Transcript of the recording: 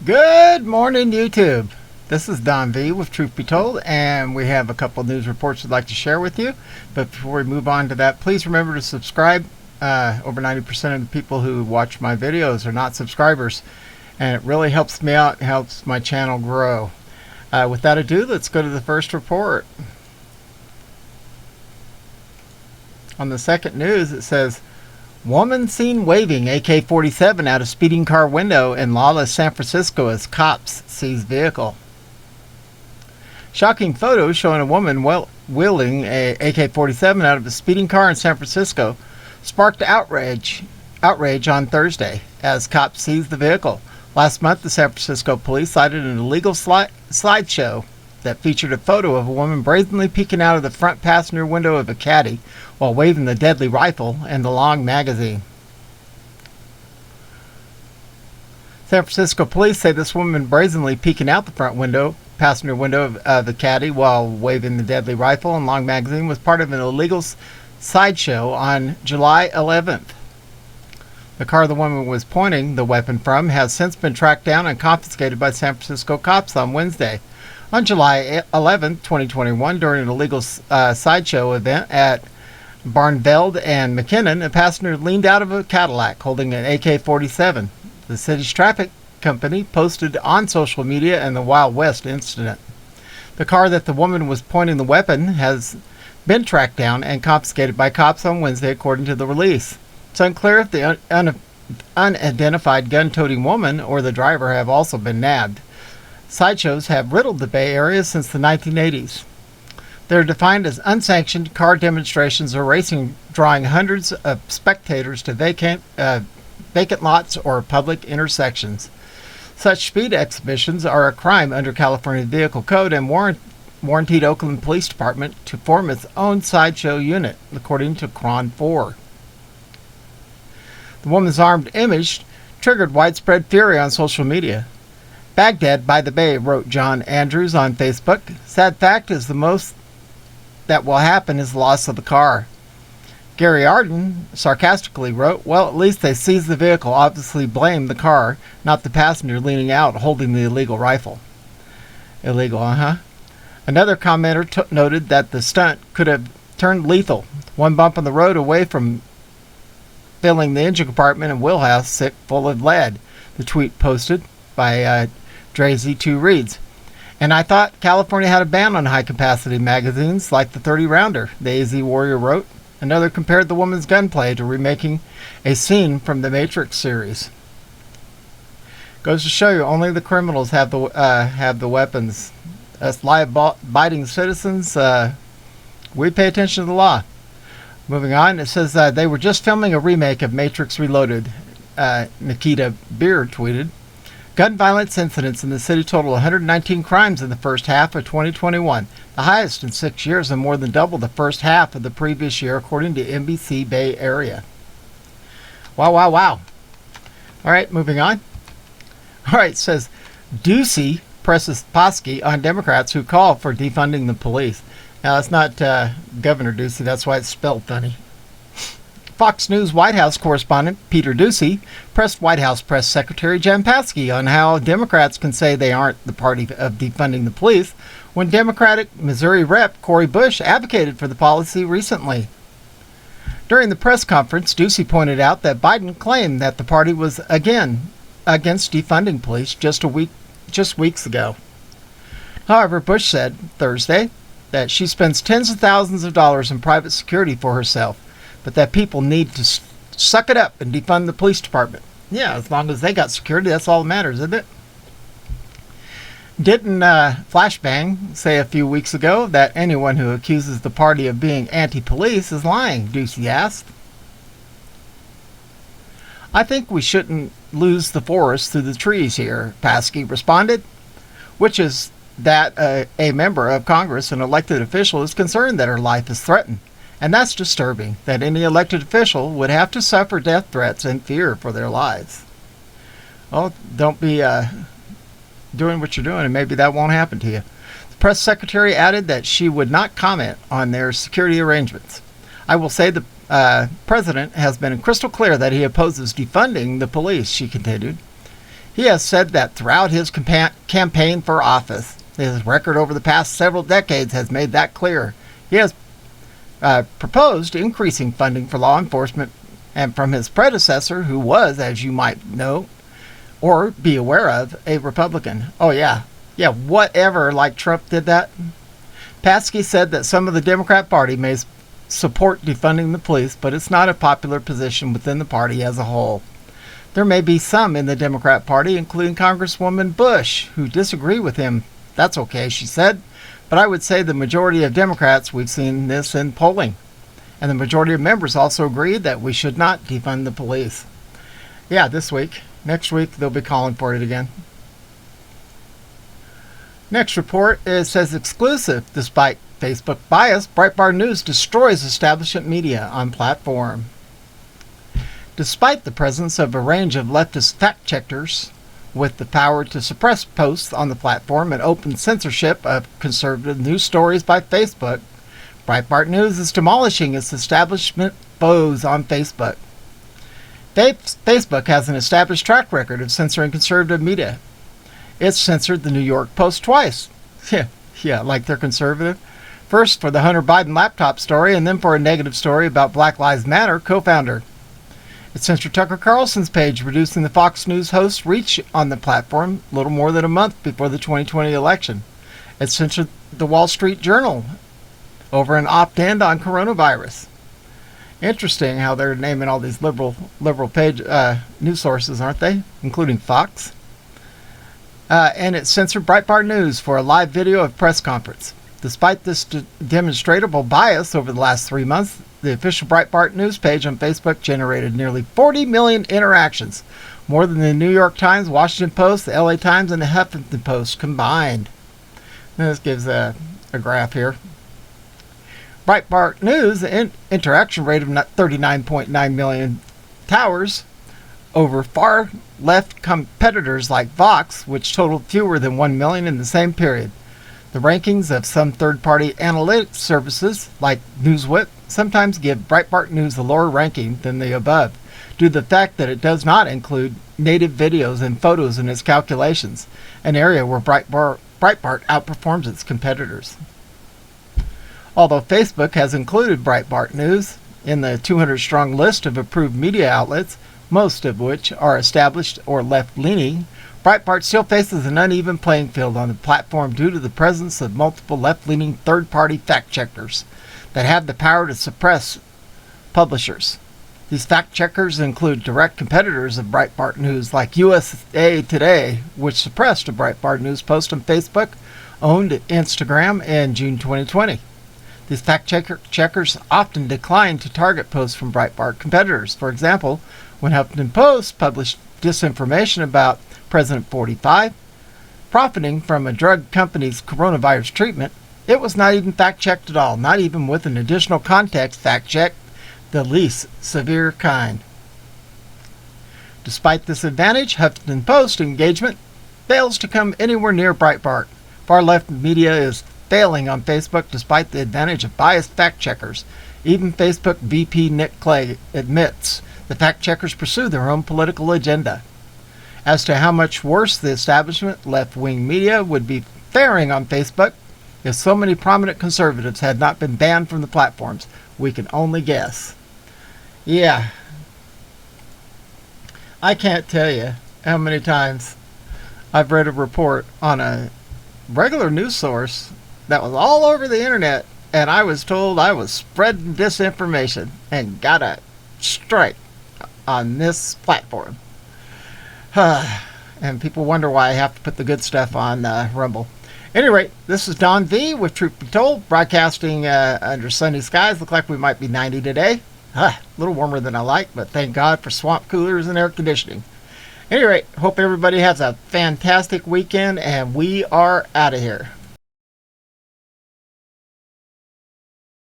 Good morning, YouTube. This is Don V with Truth Be Told, and we have a couple news reports we'd like to share with you. But before we move on to that, please remember to subscribe. Over 90% of the people who watch my videos are not subscribers, and it really helps me out, helps my channel grow. Without ado, let's go to the first report. On the second news, it says, woman seen waving AK-47 out of speeding car window in lawless San Francisco as cops seize vehicle. Shocking photos showing a woman wielding a AK-47 out of a speeding car in San Francisco sparked outrage on Thursday as cops seized the vehicle. Last month, the San Francisco police cited an illegal slideshow that featured a photo of a woman brazenly peeking out of the front passenger window of a Cadi while waving the deadly rifle and the long magazine. San Francisco police say this woman brazenly peeking out the front passenger window of the Cadi while waving the deadly rifle and long magazine was part of an illegal sideshow on July 11th. The car the woman was pointing the weapon from has since been tracked down and confiscated by San Francisco cops on Wednesday. On July 11, 2021, during an illegal sideshow event at Barnveld and McKinnon, a passenger leaned out of a Cadillac holding an AK-47. The city's traffic company posted on social media in the Wild West incident. The car that the woman was pointing the weapon has been tracked down and confiscated by cops on Wednesday, according to the release. It's unclear if the unidentified gun-toting woman or the driver have also been nabbed. Sideshows have riddled the Bay Area since the 1980s. They're defined as unsanctioned car demonstrations or racing drawing hundreds of spectators to vacant lots or public intersections. Such speed exhibitions are a crime under California Vehicle Code and warranted Oakland Police Department to form its own sideshow unit, according to Cron 4. The woman's armed image triggered widespread fury on social media. Baghdad by the Bay, wrote John Andrews on Facebook. Sad fact is the most that will happen is the loss of the car. Gary Arden sarcastically wrote, well, at least they seized the vehicle, obviously blamed the car, not the passenger leaning out holding the illegal rifle. Illegal, Another commenter noted that the stunt could have turned lethal. One bump on the road away from filling the engine compartment and wheelhouse full of lead. The tweet posted by Drazy2 reads, and I thought California had a ban on high-capacity magazines like the 30-rounder, the AZ Warrior wrote. Another compared the woman's gunplay to remaking a scene from the Matrix series. Goes to show you, only the criminals have the weapons. Us law-abiding citizens, we pay attention to the law. Moving on, it says they were just filming a remake of Matrix Reloaded. Nikita Beer tweeted, gun violence incidents in the city total 119 crimes in the first half of 2021, the highest in 6 years and more than double the first half of the previous year, according to NBC Bay Area. Wow. All right, moving on. All right, it says Doocy presses Psaki on Democrats who call for defunding the police. Now, that's not Governor Doocy, that's why it's spelled funny. Fox News White House correspondent Peter Doocy pressed White House Press Secretary Jen Psaki on how Democrats can say they aren't the party of defunding the police when Democratic Missouri Rep. Cori Bush advocated for the policy recently. During the press conference, Doocy pointed out that Biden claimed that the party was again against defunding police just weeks ago. However, Bush said Thursday that she spends tens of thousands of dollars in private security for herself, but that people need to suck it up and defund the police department. Yeah, as long as they got security, that's all that matters, isn't it? Didn't Flashbang say a few weeks ago that anyone who accuses the party of being anti-police is lying, Doocy asked. I think we shouldn't lose the forest through the trees here, Psaki responded, which is that a member of Congress, an elected official, is concerned that her life is threatened. And that's disturbing, that any elected official would have to suffer death threats and fear for their lives. Well, don't be doing what you're doing, and maybe that won't happen to you. The press secretary added that she would not comment on their security arrangements. I will say the president has been crystal clear that he opposes defunding the police, she continued. He has said that throughout his campaign for office. His record over the past several decades has made that clear. He has proposed increasing funding for law enforcement, and from his predecessor, who was, as you might know or be aware of, a Republican. Oh yeah, whatever, like Trump did that. Psaki said that some of the Democrat Party may support defunding the police, but it's not a popular position within the party as a whole. There may be some in the Democrat Party, including Congresswoman Bush, who disagree with him. That's okay, she said. But I would say the majority of Democrats, we've seen this in polling. And the majority of members also agree that we should not defund the police. Yeah, this week. Next week, they'll be calling for it again. Next report, it says exclusive. Despite Facebook bias, Breitbart News destroys establishment media on platform. Despite the presence of a range of leftist fact-checkers with the power to suppress posts on the platform and open censorship of conservative news stories by Facebook, Breitbart News is demolishing its establishment foes on Facebook. Facebook has an established track record of censoring conservative media. It's censored the New York Post twice. Yeah, like they're conservative. First for the Hunter Biden laptop story, and then for a negative story about Black Lives Matter co-founder. It censored Tucker Carlson's page, reducing the Fox News host's reach on the platform a little more than a month before the 2020 election. It censored the Wall Street Journal over an opt-in on coronavirus. Interesting how they're naming all these liberal page news sources, aren't they? Including Fox. And it censored Breitbart News for a live video of press conference. Despite this demonstrable bias over the last 3 months, the official Breitbart News page on Facebook generated nearly 40 million interactions, more than the New York Times, Washington Post, the LA Times, and the Huffington Post combined. And this gives a graph here. Breitbart News interaction rate of 39.9 million towers over far left competitors like Vox, which totaled fewer than 1 million in the same period. The rankings of some third-party analytics services, like Newswhip, sometimes give Breitbart News a lower ranking than the above, due to the fact that it does not include native videos and photos in its calculations, an area where Breitbart outperforms its competitors. Although Facebook has included Breitbart News in the 200-strong list of approved media outlets, most of which are established or left-leaning, Breitbart still faces an uneven playing field on the platform due to the presence of multiple left-leaning third-party fact-checkers that have the power to suppress publishers. These fact-checkers include direct competitors of Breitbart News like USA Today, which suppressed a Breitbart News post on Facebook, owned Instagram in June 2020. These fact-checkers often decline to target posts from Breitbart competitors. For example, when Huffington Post published disinformation about President 45 profiting from a drug company's coronavirus treatment, it was not even fact-checked at all, not even with an additional context fact-check, the least severe kind. Despite this advantage, Huffington Post engagement fails to come anywhere near Breitbart. Far-left media is failing on Facebook despite the advantage of biased fact-checkers. Even Facebook VP Nick Clegg admits the fact-checkers pursue their own political agenda. As to how much worse the establishment left-wing media would be faring on Facebook if so many prominent conservatives had not been banned from the platforms, we can only guess. Yeah. I can't tell you how many times I've read a report on a regular news source that was all over the internet, and I was told I was spreading disinformation and got a strike on this platform. And people wonder why I have to put the good stuff on Rumble. At any rate, this is Don V with Truth Be Told, broadcasting under sunny skies. Look like we might be 90 today. A little warmer than I like, but thank God for swamp coolers and air conditioning. At any rate, hope everybody has a fantastic weekend, and we are out of here.